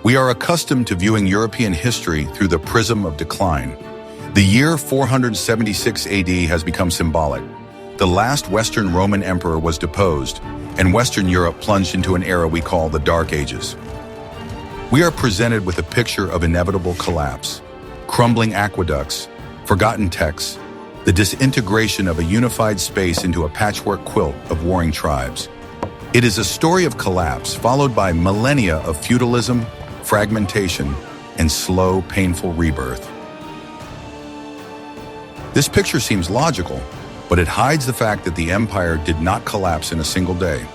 We are accustomed to viewing European history through the prism of decline. The year 476 AD has become symbolic. The last Western Roman emperor was deposed, and Western Europe plunged into an era we call the Dark Ages. We are presented with a picture of inevitable collapse, crumbling aqueducts, forgotten texts, the disintegration of a unified space into a patchwork quilt of warring tribes. It is a story of collapse followed by millennia of feudalism, fragmentation, and slow, painful rebirth. This picture seems logical, but it hides the fact that the empire did not collapse in a single day.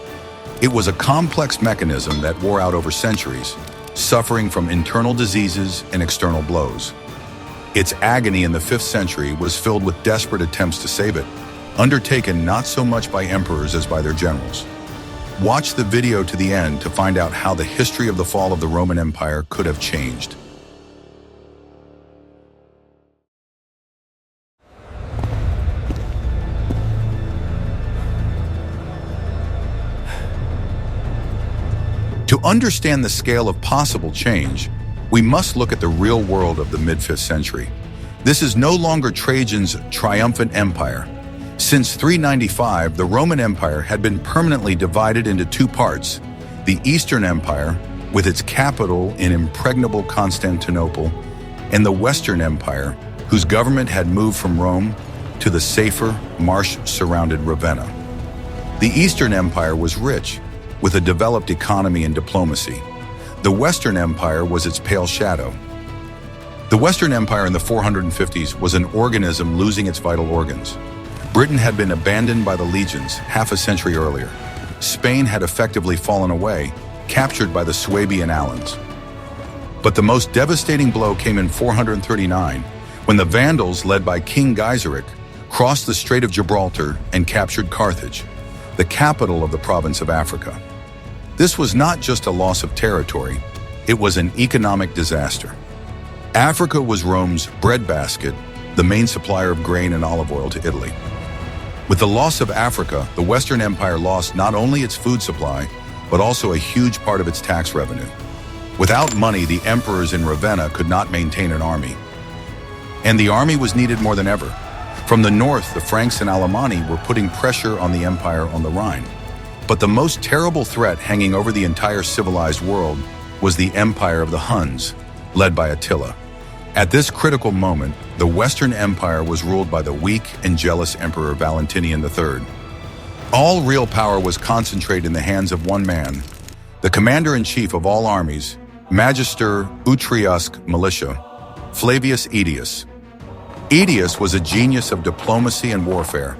It was a complex mechanism that wore out over centuries, suffering from internal diseases and external blows. Its agony in the 5th century was filled with desperate attempts to save it, undertaken not so much by emperors as by their generals. Watch the video to the end to find out how the history of the fall of the Roman Empire could have changed. To understand the scale of possible change, we must look at the real world of the mid-5th century. This is no longer Trajan's triumphant empire. Since 395, the Roman Empire had been permanently divided into two parts: the Eastern Empire, with its capital in impregnable Constantinople, and the Western Empire, whose government had moved from Rome to the safer, marsh-surrounded Ravenna. The Eastern Empire was rich, with a developed economy and diplomacy. The Western Empire was its pale shadow. The Western Empire in the 450s was an organism losing its vital organs. Britain had been abandoned by the legions half a century earlier. Spain had effectively fallen away, captured by the Swabian Alans. But the most devastating blow came in 439, when the Vandals, led by King Gaiseric, crossed the Strait of Gibraltar and captured Carthage, the capital of the province of Africa. This was not just a loss of territory, it was an economic disaster. Africa was Rome's breadbasket, the main supplier of grain and olive oil to Italy. With the loss of Africa, the Western Empire lost not only its food supply, but also a huge part of its tax revenue. Without money, the emperors in Ravenna could not maintain an army. And the army was needed more than ever. From the north, the Franks and Alemanni were putting pressure on the empire on the Rhine. But the most terrible threat hanging over the entire civilized world was the empire of the Huns, led by Attila. At this critical moment, the Western Empire was ruled by the weak and jealous Emperor Valentinian III. All real power was concentrated in the hands of one man, the commander-in-chief of all armies, Magister Utriusque Militia, Flavius Aetius. Aetius was a genius of diplomacy and warfare.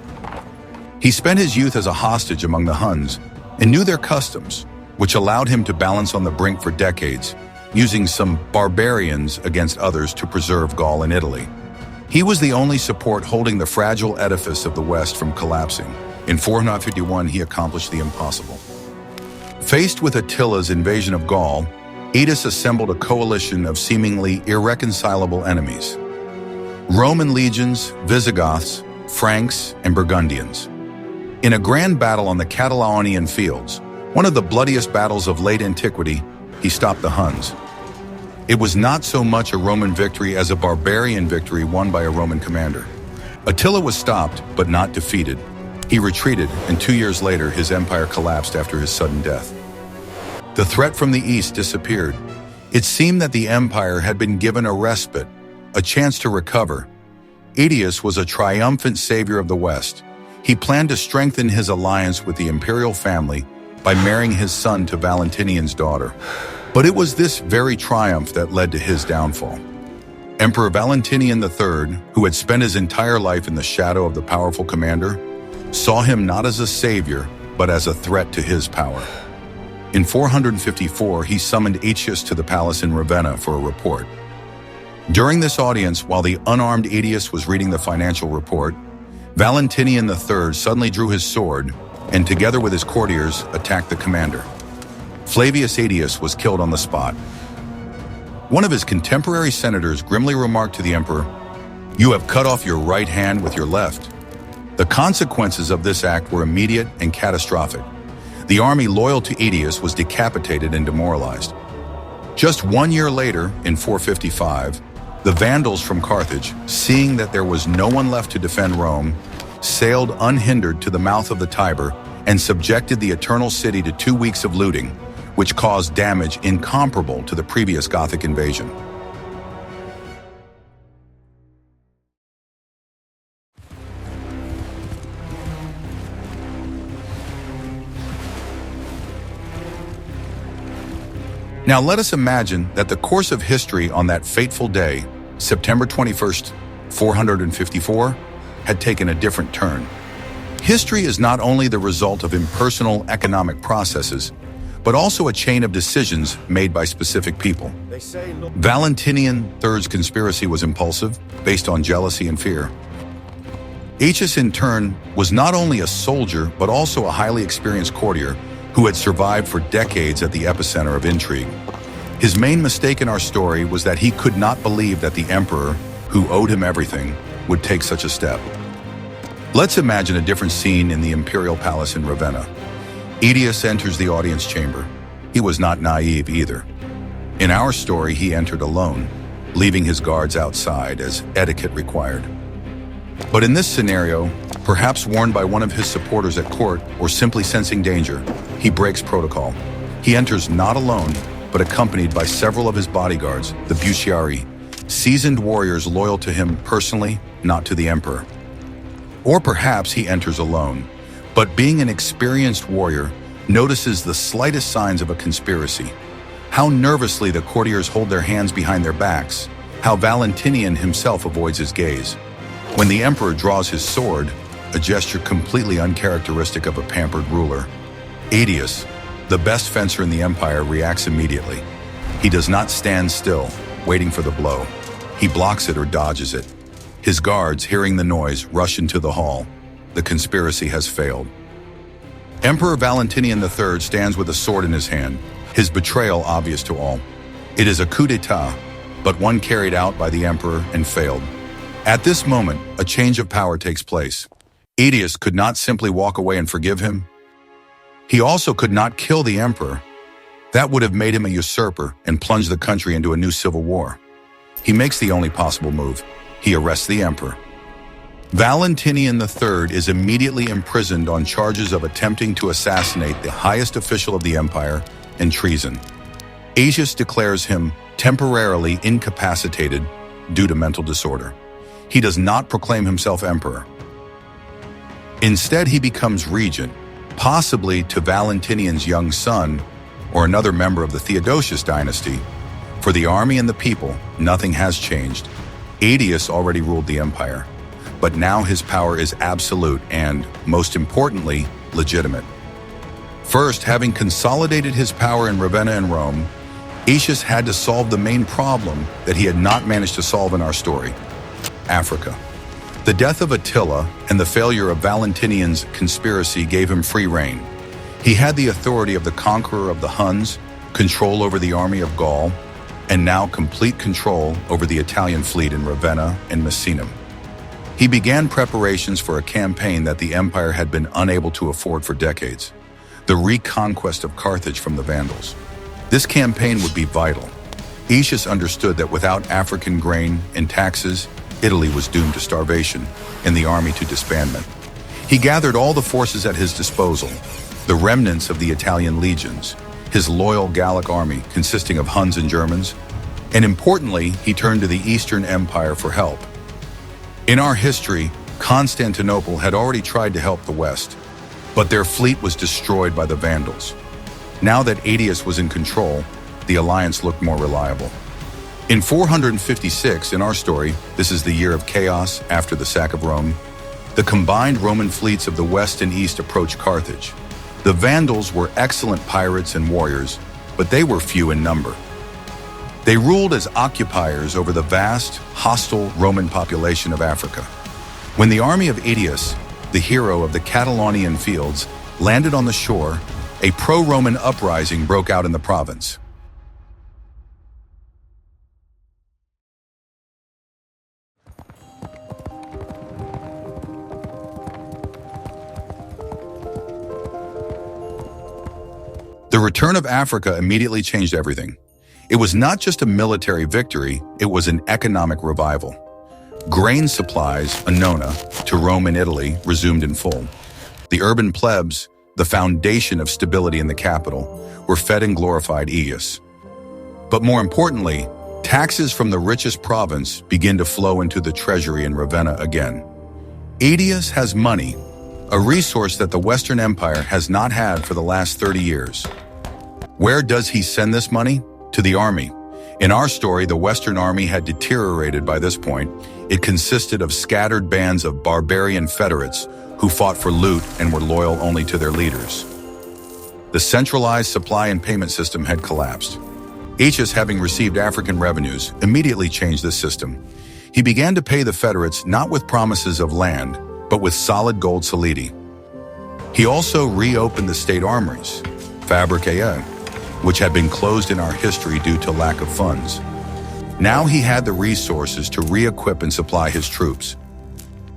He spent his youth as a hostage among the Huns and knew their customs, which allowed him to balance on the brink for decades, using some barbarians against others to preserve Gaul and Italy. He was the only support holding the fragile edifice of the West from collapsing. In 451, he accomplished the impossible. Faced with Attila's invasion of Gaul, Aetius assembled a coalition of seemingly irreconcilable enemies: Roman legions, Visigoths, Franks, and Burgundians. In a grand battle on the Catalaunian fields, one of the bloodiest battles of late antiquity, he stopped the Huns. It was not so much a Roman victory as a barbarian victory won by a Roman commander. Attila was stopped, but not defeated. He retreated, and 2 years later, his empire collapsed after his sudden death. The threat from the east disappeared. It seemed that the empire had been given a respite, a chance to recover. Aetius was a triumphant savior of the West. He planned to strengthen his alliance with the imperial family by marrying his son to Valentinian's daughter. But it was this very triumph that led to his downfall. Emperor Valentinian III, who had spent his entire life in the shadow of the powerful commander, saw him not as a savior, but as a threat to his power. In 454, he summoned Aetius to the palace in Ravenna for a report. During this audience, while the unarmed Aetius was reading the financial report, Valentinian III suddenly drew his sword and, together with his courtiers, attacked the commander. Flavius Aetius was killed on the spot. One of his contemporary senators grimly remarked to the emperor, "You have cut off your right hand with your left." The consequences of this act were immediate and catastrophic. The army loyal to Aetius was decapitated and demoralized. Just 1 year later, in 455, the Vandals from Carthage, seeing that there was no one left to defend Rome, sailed unhindered to the mouth of the Tiber and subjected the Eternal City to 2 weeks of looting, which caused damage incomparable to the previous Gothic invasion. Now let us imagine that the course of history on that fateful day, September 21st, 454, had taken a different turn. History is not only the result of impersonal economic processes, but also a chain of decisions made by specific people. Valentinian III's conspiracy was impulsive, based on jealousy and fear. Aetius, in turn, was not only a soldier, but also a highly experienced courtier who had survived for decades at the epicenter of intrigue. His main mistake in our story was that he could not believe that the emperor, who owed him everything, would take such a step. Let's imagine a different scene in the imperial palace in Ravenna. Aetius enters the audience chamber. He was not naive either. In our story, he entered alone, leaving his guards outside as etiquette required. But in this scenario, perhaps warned by one of his supporters at court or simply sensing danger, he breaks protocol. He enters not alone, but accompanied by several of his bodyguards, the Buciari, seasoned warriors loyal to him personally, not to the emperor. Or perhaps he enters alone, but being an experienced warrior, notices the slightest signs of a conspiracy. How nervously the courtiers hold their hands behind their backs, how Valentinian himself avoids his gaze. When the emperor draws his sword, a gesture completely uncharacteristic of a pampered ruler, Aetius, the best fencer in the empire, reacts immediately. He does not stand still, waiting for the blow. He blocks it or dodges it. His guards, hearing the noise, rush into the hall. The conspiracy has failed. Emperor Valentinian III stands with a sword in his hand, his betrayal obvious to all. It is a coup d'etat, but one carried out by the emperor and failed. At this moment, a change of power takes place. Aetius could not simply walk away and forgive him. He also could not kill the emperor. That would have made him a usurper and plunged the country into a new civil war. He makes the only possible move. He arrests the emperor. Valentinian III is immediately imprisoned on charges of attempting to assassinate the highest official of the empire and treason. Aetius declares him temporarily incapacitated due to mental disorder. He does not proclaim himself emperor. Instead, he becomes regent, possibly to Valentinian's young son or another member of the Theodosius dynasty. For the army and the people, nothing has changed. Aetius already ruled the empire, but now his power is absolute and, most importantly, legitimate. First, having consolidated his power in Ravenna and Rome, Aetius had to solve the main problem that he had not managed to solve in our story: Africa. The death of Attila and the failure of Valentinian's conspiracy gave him free rein. He had the authority of the conqueror of the Huns, control over the army of Gaul, and now complete control over the Italian fleet in Ravenna and Misenum. He began preparations for a campaign that the empire had been unable to afford for decades: the reconquest of Carthage from the Vandals. This campaign would be vital. Aetius understood that without African grain and taxes, Italy was doomed to starvation and the army to disbandment. He gathered all the forces at his disposal, the remnants of the Italian legions, his loyal Gallic army consisting of Huns and Germans, and importantly, he turned to the Eastern Empire for help. In our history, Constantinople had already tried to help the West, but their fleet was destroyed by the Vandals. Now that Aetius was in control, the alliance looked more reliable. In 456, in our story, this is the year of chaos after the sack of Rome, the combined Roman fleets of the West and East approached Carthage. The Vandals were excellent pirates and warriors, but they were few in number. They ruled as occupiers over the vast, hostile Roman population of Africa. When the army of Aetius, the hero of the Catalonian fields, landed on the shore, a pro-Roman uprising broke out in the province. The return of Africa immediately changed everything. It was not just a military victory, it was an economic revival. Grain supplies, a nona, to Rome and Italy resumed in full. The urban plebs, the foundation of stability in the capital, were fed and glorified Aetius. But more importantly, taxes from the richest province begin to flow into the treasury in Ravenna again. Aetius has money, a resource that the Western Empire has not had for the last 30 years. Where does he send this money? To the army. In our story, the Western army had deteriorated by this point. It consisted of scattered bands of barbarian federates who fought for loot and were loyal only to their leaders. The centralized supply and payment system had collapsed. Aetius, having received African revenues, immediately changed this system. He began to pay the federates not with promises of land, but with solid gold solidi. He also reopened the state armories, Fabricae, which had been closed in our history due to lack of funds. Now he had the resources to re-equip and supply his troops.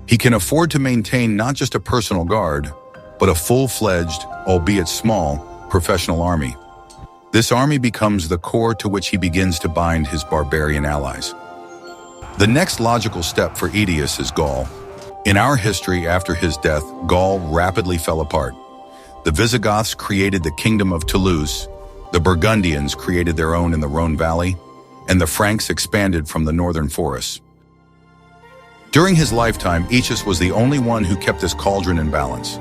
He can afford to maintain not just a personal guard, but a full-fledged, albeit small, professional army. This army becomes the core to which he begins to bind his barbarian allies. The next logical step for Aetius is Gaul. In our history, after his death, Gaul rapidly fell apart. The Visigoths created the Kingdom of Toulouse, the Burgundians created their own in the Rhone Valley, and the Franks expanded from the northern forests. During his lifetime, Aetius was the only one who kept this cauldron in balance.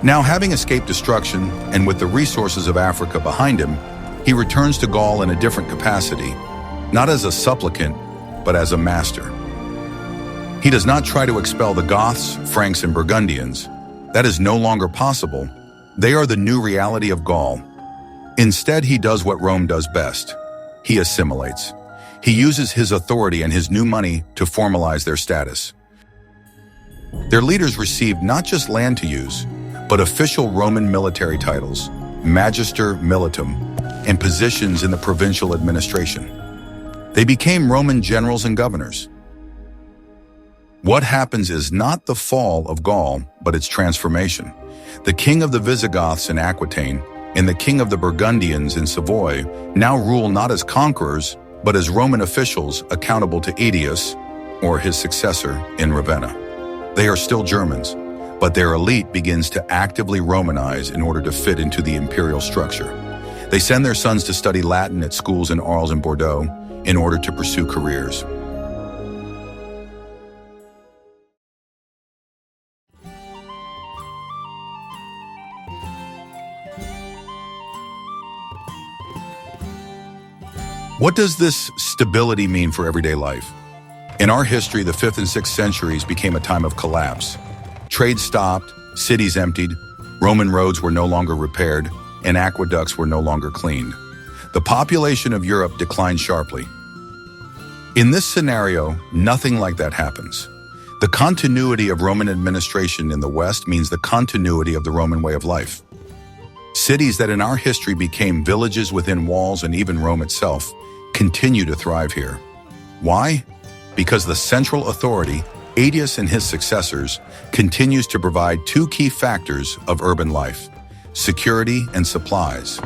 Now, having escaped destruction, and with the resources of Africa behind him, he returns to Gaul in a different capacity, not as a supplicant, but as a master. He does not try to expel the Goths, Franks, and Burgundians. That is no longer possible. They are the new reality of Gaul. Instead, he does what Rome does best. He assimilates. He uses his authority and his new money to formalize their status. Their leaders received not just land to use, but official Roman military titles, magister militum, and positions in the provincial administration. They became Roman generals and governors. What happens is not the fall of Gaul, but its transformation. The king of the Visigoths in Aquitaine and the king of the Burgundians in Savoy now rule not as conquerors, but as Roman officials accountable to Aetius, or his successor, in Ravenna. They are still Germans, but their elite begins to actively Romanize in order to fit into the imperial structure. They send their sons to study Latin at schools in Arles and Bordeaux in order to pursue careers. What does this stability mean for everyday life? In our history, the 5th and 6th centuries became a time of collapse. Trade stopped, cities emptied, Roman roads were no longer repaired, and aqueducts were no longer cleaned. The population of Europe declined sharply. In this scenario, nothing like that happens. The continuity of Roman administration in the West means the continuity of the Roman way of life. Cities that in our history became villages within walls and even Rome itself continue to thrive here. Why? Because the central authority, Aetius and his successors, continues to provide two key factors of urban life: security and supplies.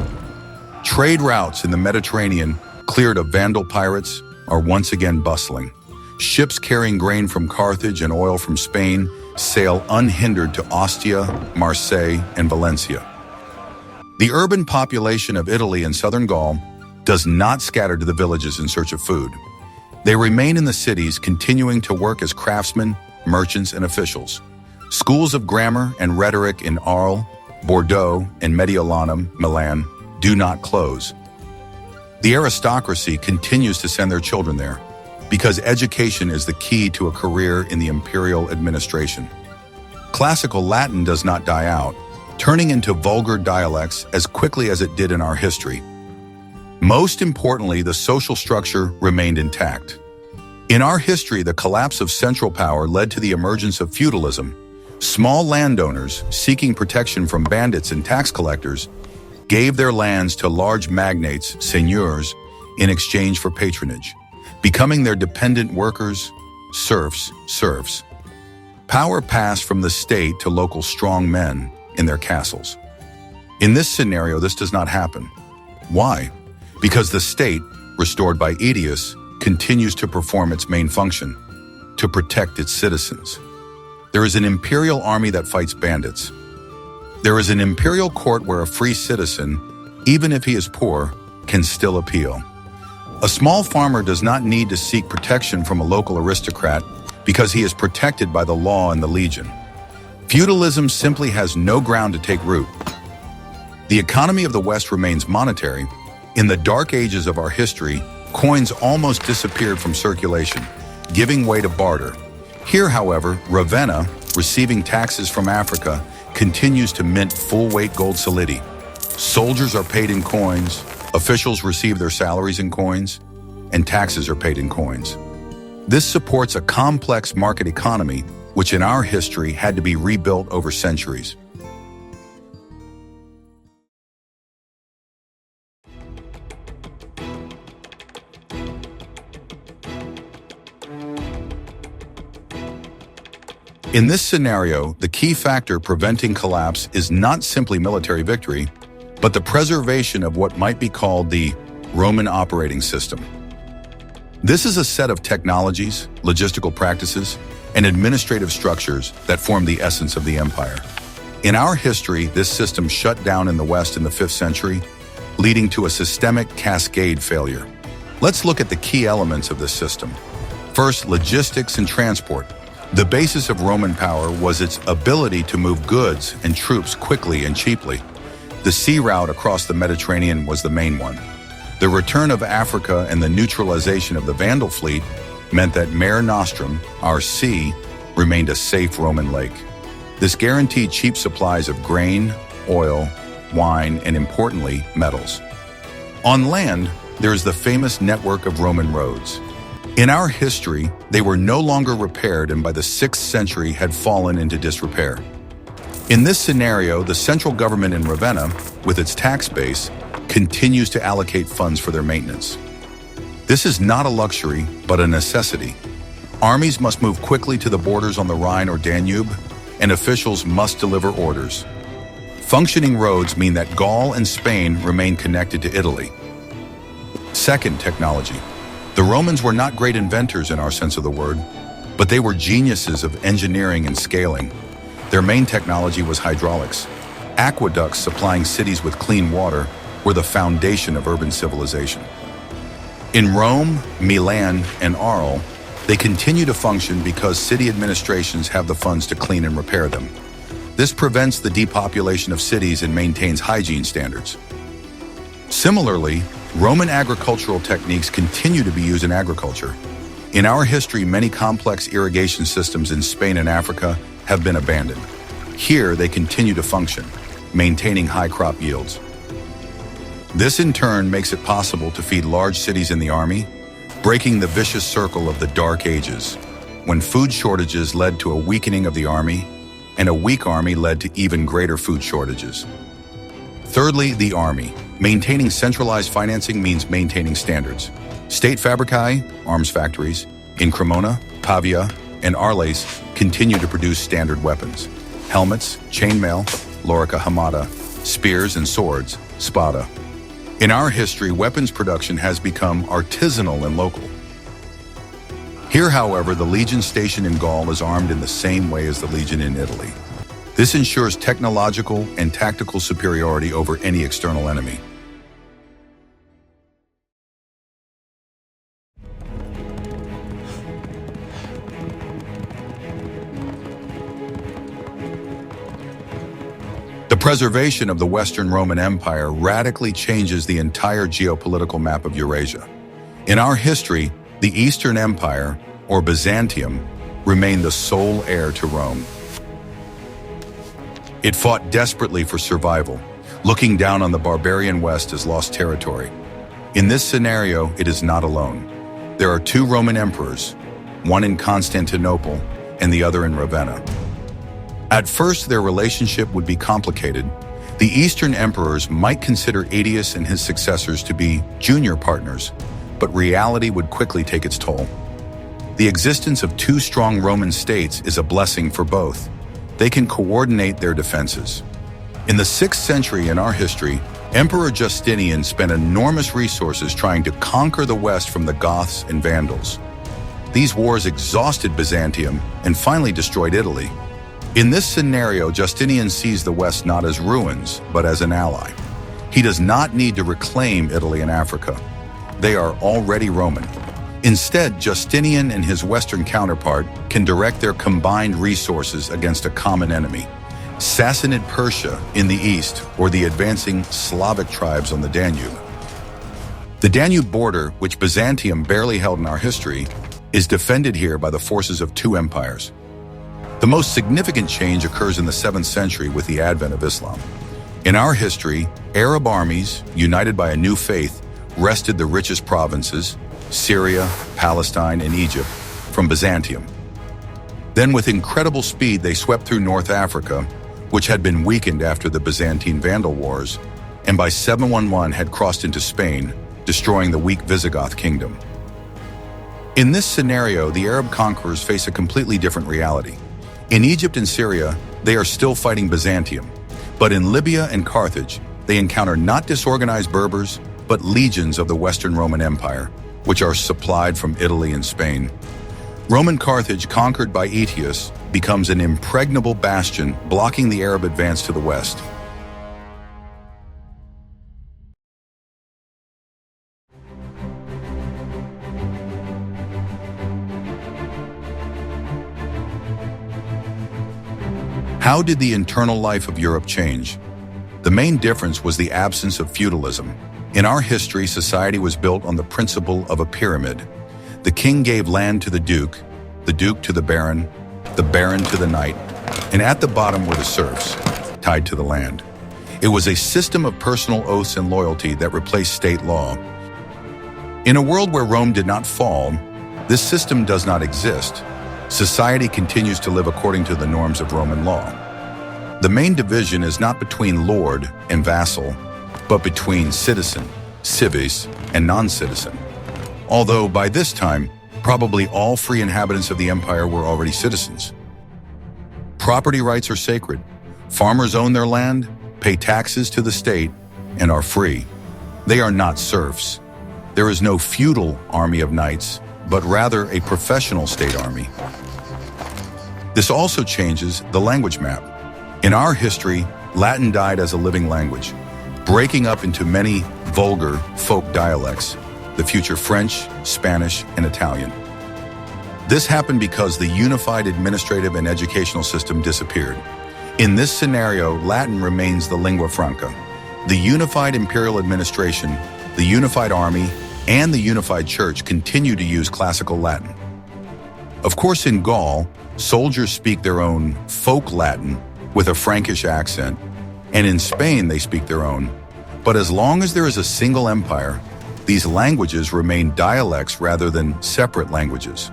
Trade routes in the Mediterranean, cleared of Vandal pirates, are once again bustling. Ships carrying grain from Carthage and oil from Spain sail unhindered to Ostia, Marseille, and Valencia. The urban population of Italy and southern Gaul does not scatter to the villages in search of food. They remain in the cities, continuing to work as craftsmen, merchants, and officials. Schools of grammar and rhetoric in Arles, Bordeaux, and Mediolanum, Milan, do not close. The aristocracy continues to send their children there, because education is the key to a career in the imperial administration. Classical Latin does not die out, turning into vulgar dialects as quickly as it did in our history. Most importantly, the social structure remained intact. In our history, the collapse of central power led to the emergence of feudalism. Small landowners, seeking protection from bandits and tax collectors, gave their lands to large magnates, seigneurs, in exchange for patronage, becoming their dependent workers, serfs. Power passed from the state to local strong men in their castles. In this scenario, this does not happen. Why? Because the state, restored by Aetius, continues to perform its main function, to protect its citizens. There is an imperial army that fights bandits. There is an imperial court where a free citizen, even if he is poor, can still appeal. A small farmer does not need to seek protection from a local aristocrat because he is protected by the law and the legion. Feudalism simply has no ground to take root. The economy of the West remains monetary. In the dark ages of our history, coins almost disappeared from circulation, giving way to barter. Here, however, Ravenna, receiving taxes from Africa, continues to mint full-weight gold solidi. Soldiers are paid in coins, officials receive their salaries in coins, and taxes are paid in coins. This supports a complex market economy, which in our history had to be rebuilt over centuries. In this scenario, the key factor preventing collapse is not simply military victory, but the preservation of what might be called the Roman operating system. This is a set of technologies, logistical practices, and administrative structures that form the essence of the empire. In our history, this system shut down in the West in the 5th century, leading to a systemic cascade failure. Let's look at the key elements of this system. First, logistics and transport. The basis of Roman power was its ability to move goods and troops quickly and cheaply. The sea route across the Mediterranean was the main one. The return of Africa and the neutralization of the Vandal fleet meant that Mare Nostrum, our sea, remained a safe Roman lake. This guaranteed cheap supplies of grain, oil, wine, and importantly, metals. On land, there is the famous network of Roman roads. In our history, they were no longer repaired and by the 6th century had fallen into disrepair. In this scenario, the central government in Ravenna, with its tax base, continues to allocate funds for their maintenance. This is not a luxury, but a necessity. Armies must move quickly to the borders on the Rhine or Danube, and officials must deliver orders. Functioning roads mean that Gaul and Spain remain connected to Italy. Second, technology. The Romans were not great inventors in our sense of the word, but they were geniuses of engineering and scaling. Their main technology was hydraulics. Aqueducts supplying cities with clean water were the foundation of urban civilization. In Rome, Milan, and Arles, they continue to function because city administrations have the funds to clean and repair them. This prevents the depopulation of cities and maintains hygiene standards. Similarly, Roman agricultural techniques continue to be used in agriculture. In our history, many complex irrigation systems in Spain and Africa have been abandoned. Here, they continue to function, maintaining high crop yields. This in turn makes it possible to feed large cities in the army, breaking the vicious circle of the Dark Ages, when food shortages led to a weakening of the army, and a weak army led to even greater food shortages. Thirdly, the army. Maintaining centralized financing means maintaining standards. State fabrici, arms factories, in Cremona, Pavia, and Arles continue to produce standard weapons. Helmets, chainmail, lorica hamada, spears and swords, spada. In our history, weapons production has become artisanal and local. Here, however, the legion stationed in Gaul is armed in the same way as the legion in Italy. This ensures technological and tactical superiority over any external enemy. The preservation of the Western Roman Empire radically changes the entire geopolitical map of Eurasia. In our history, the Eastern Empire, or Byzantium, remained the sole heir to Rome. It fought desperately for survival, looking down on the barbarian West as lost territory. In this scenario, it is not alone. There are two Roman emperors, one in Constantinople and the other in Ravenna. At first, their relationship would be complicated. The Eastern emperors might consider Aetius and his successors to be junior partners, but reality would quickly take its toll. The existence of two strong Roman states is a blessing for both. They can coordinate their defenses. In the 6th century in our history, Emperor Justinian spent enormous resources trying to conquer the West from the Goths and Vandals. These wars exhausted Byzantium and finally destroyed Italy. In this scenario, Justinian sees the West not as ruins, but as an ally. He does not need to reclaim Italy and Africa. They are already Roman. Instead, Justinian and his Western counterpart can direct their combined resources against a common enemy: Sassanid Persia in the east, or the advancing Slavic tribes on the Danube. The Danube border, which Byzantium barely held in our history, is defended here by the forces of two empires. The most significant change occurs in the 7th century with the advent of Islam. In our history, Arab armies, united by a new faith, wrested the richest provinces, Syria, Palestine, and Egypt, from Byzantium. Then with incredible speed, they swept through North Africa, which had been weakened after the Byzantine Vandal Wars, and by 711 had crossed into Spain, destroying the weak Visigoth kingdom. In this scenario, the Arab conquerors face a completely different reality. In Egypt and Syria, they are still fighting Byzantium, but in Libya and Carthage, they encounter not disorganized Berbers, but legions of the Western Roman Empire, which are supplied from Italy and Spain. Roman Carthage, conquered by Aetius, becomes an impregnable bastion, blocking the Arab advance to the west. How did the internal life of Europe change? The main difference was the absence of feudalism. In our history, society was built on the principle of a pyramid. The king gave land to the duke to the baron to the knight, and at the bottom were the serfs, tied to the land. It was a system of personal oaths and loyalty that replaced state law. In a world where Rome did not fall, this system does not exist. Society continues to live according to the norms of Roman law. The main division is not between lord and vassal, but between citizen, civis, and non-citizen. Although by this time, probably all free inhabitants of the empire were already citizens. Property rights are sacred. Farmers own their land, pay taxes to the state, and are free. They are not serfs. There is no feudal army of knights, but rather a professional state army. This also changes the language map. In our history, Latin died as a living language, breaking up into many vulgar folk dialects, the future French, Spanish, and Italian. This happened because the unified administrative and educational system disappeared. In this scenario, Latin remains the lingua franca. The unified imperial administration, the unified army, and the unified church continue to use classical Latin. Of course, in Gaul, soldiers speak their own folk Latin with a Frankish accent, and in Spain they speak their own. But as long as there is a single empire, these languages remain dialects rather than separate languages.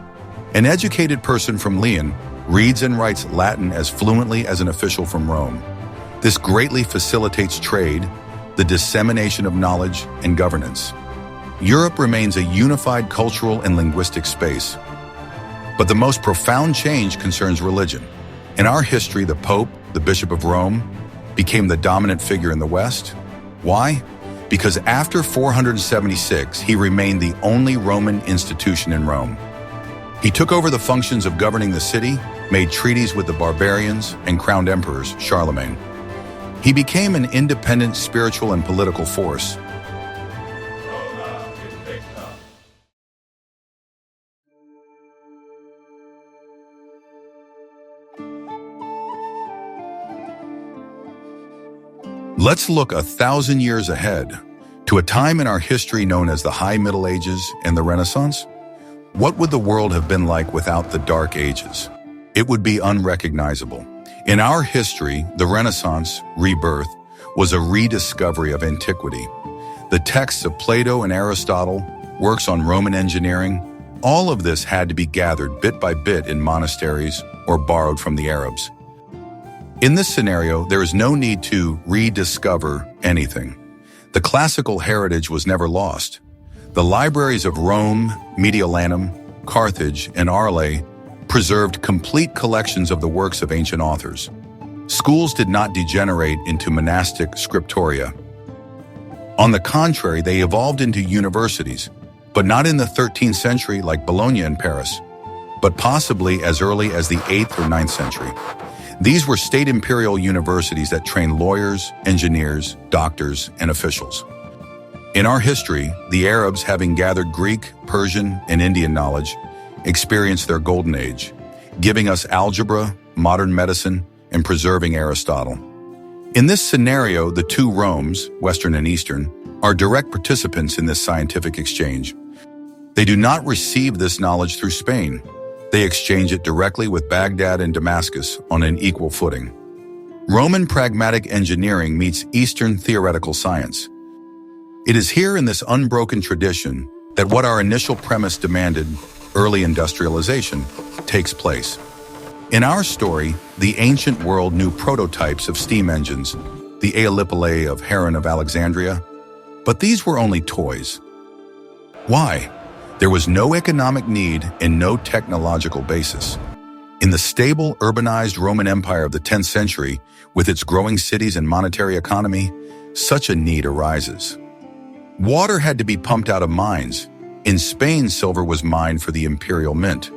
An educated person from Lyon reads and writes Latin as fluently as an official from Rome. This greatly facilitates trade, the dissemination of knowledge, and governance. Europe remains a unified cultural and linguistic space. But the most profound change concerns religion. In our history, the Pope, the Bishop of Rome, became the dominant figure in the West. Why? Because after 476, he remained the only Roman institution in Rome. He took over the functions of governing the city, made treaties with the barbarians, and crowned emperors, Charlemagne. He became an independent spiritual and political force. Let's look 1,000 years ahead to a time in our history known as the High Middle Ages and the Renaissance. What would the world have been like without the Dark Ages? It would be unrecognizable. In our history, the Renaissance, rebirth, was a rediscovery of antiquity. The texts of Plato and Aristotle, works on Roman engineering, all of this had to be gathered bit by bit in monasteries or borrowed from the Arabs. In this scenario, there is no need to rediscover anything. The classical heritage was never lost. The libraries of Rome, Mediolanum, Carthage, and Arles preserved complete collections of the works of ancient authors. Schools did not degenerate into monastic scriptoria. On the contrary, they evolved into universities, but not in the 13th century like Bologna and Paris, but possibly as early as the 8th or 9th century. These were state imperial universities that trained lawyers, engineers, doctors, and officials. In our history, the Arabs, having gathered Greek, Persian, and Indian knowledge, experienced their golden age, giving us algebra, modern medicine, and preserving Aristotle. In this scenario, the two Romes, Western and Eastern, are direct participants in this scientific exchange. They do not receive this knowledge through Spain. They exchange it directly with Baghdad and Damascus on an equal footing. Roman pragmatic engineering meets Eastern theoretical science. It is here in this unbroken tradition that what our initial premise demanded, early industrialization, takes place. In our story, the ancient world knew prototypes of steam engines, the Aeolipile of Heron of Alexandria, but these were only toys. Why? There was no economic need and no technological basis. In the stable, urbanized Roman Empire of the 10th century, with its growing cities and monetary economy, such a need arises. Water had to be pumped out of mines. In Spain, silver was mined for the imperial mint.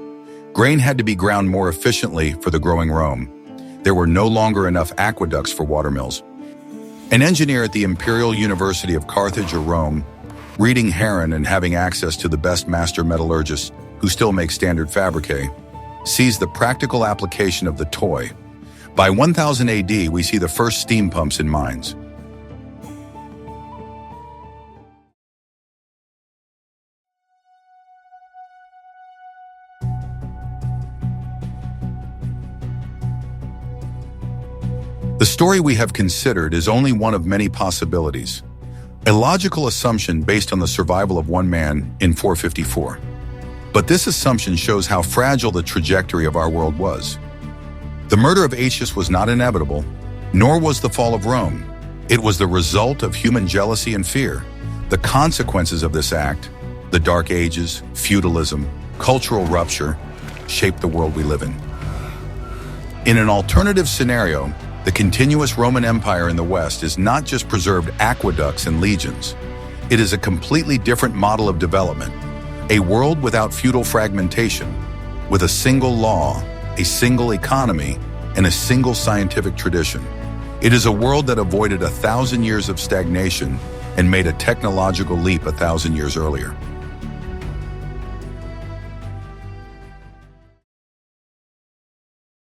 Grain had to be ground more efficiently for the growing Rome. There were no longer enough aqueducts for watermills. An engineer at the Imperial University of Carthage or Rome, reading Heron and having access to the best master metallurgists who still make standard fabrique, sees the practical application of the toy. By 1000 AD, we see the first steam pumps in mines. The story we have considered is only one of many possibilities, a logical assumption based on the survival of one man in 454. But this assumption shows how fragile the trajectory of our world was. The murder of Aetius was not inevitable, nor was the fall of Rome. It was the result of human jealousy and fear. The consequences of this act, the Dark Ages, feudalism, cultural rupture, shaped the world we live in. In an alternative scenario, the continuous Roman Empire in the West is not just preserved aqueducts and legions. It is a completely different model of development, a world without feudal fragmentation, with a single law, a single economy, and a single scientific tradition. It is a world that avoided 1,000 years of stagnation and made a technological leap 1,000 years earlier.